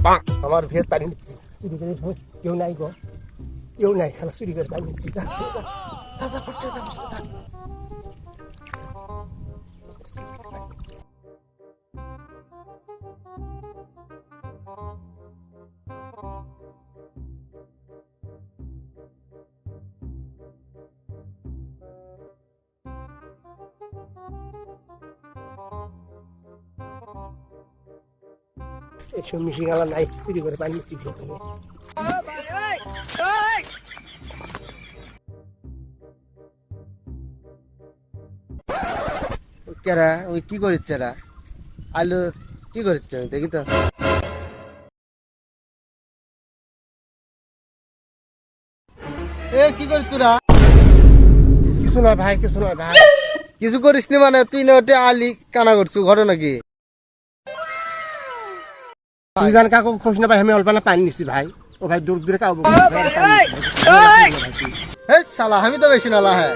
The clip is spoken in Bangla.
আমার ভিড় পানি নিচ্ছি চুরি করে কেউ নাই গো কেউ নাই খেলা চুরি করে পানি নিচ্ছি যা যা যা ফটকে যা যা এইসব মিশিয়ে গেল নাই চুরি করে পানি নিচ্ছি ভিড় থেকে কেরা ওই কি করছে এরা আলু কি করছে দেখি তো এ কি করিস তোরা কিছু নয় ভাই কিছু নয় ভাই কিছু করিস নি মানে তুই না ওটা আলি কানা করছু ঘটনা কি তুই জান কাকু খোঁজ না ভাই আমি অল্প না পানি নিচ্ছি ভাই ও ভাই দূর দূরে কাউ হে শালা আমি তো বেশি নালা হ্যাঁ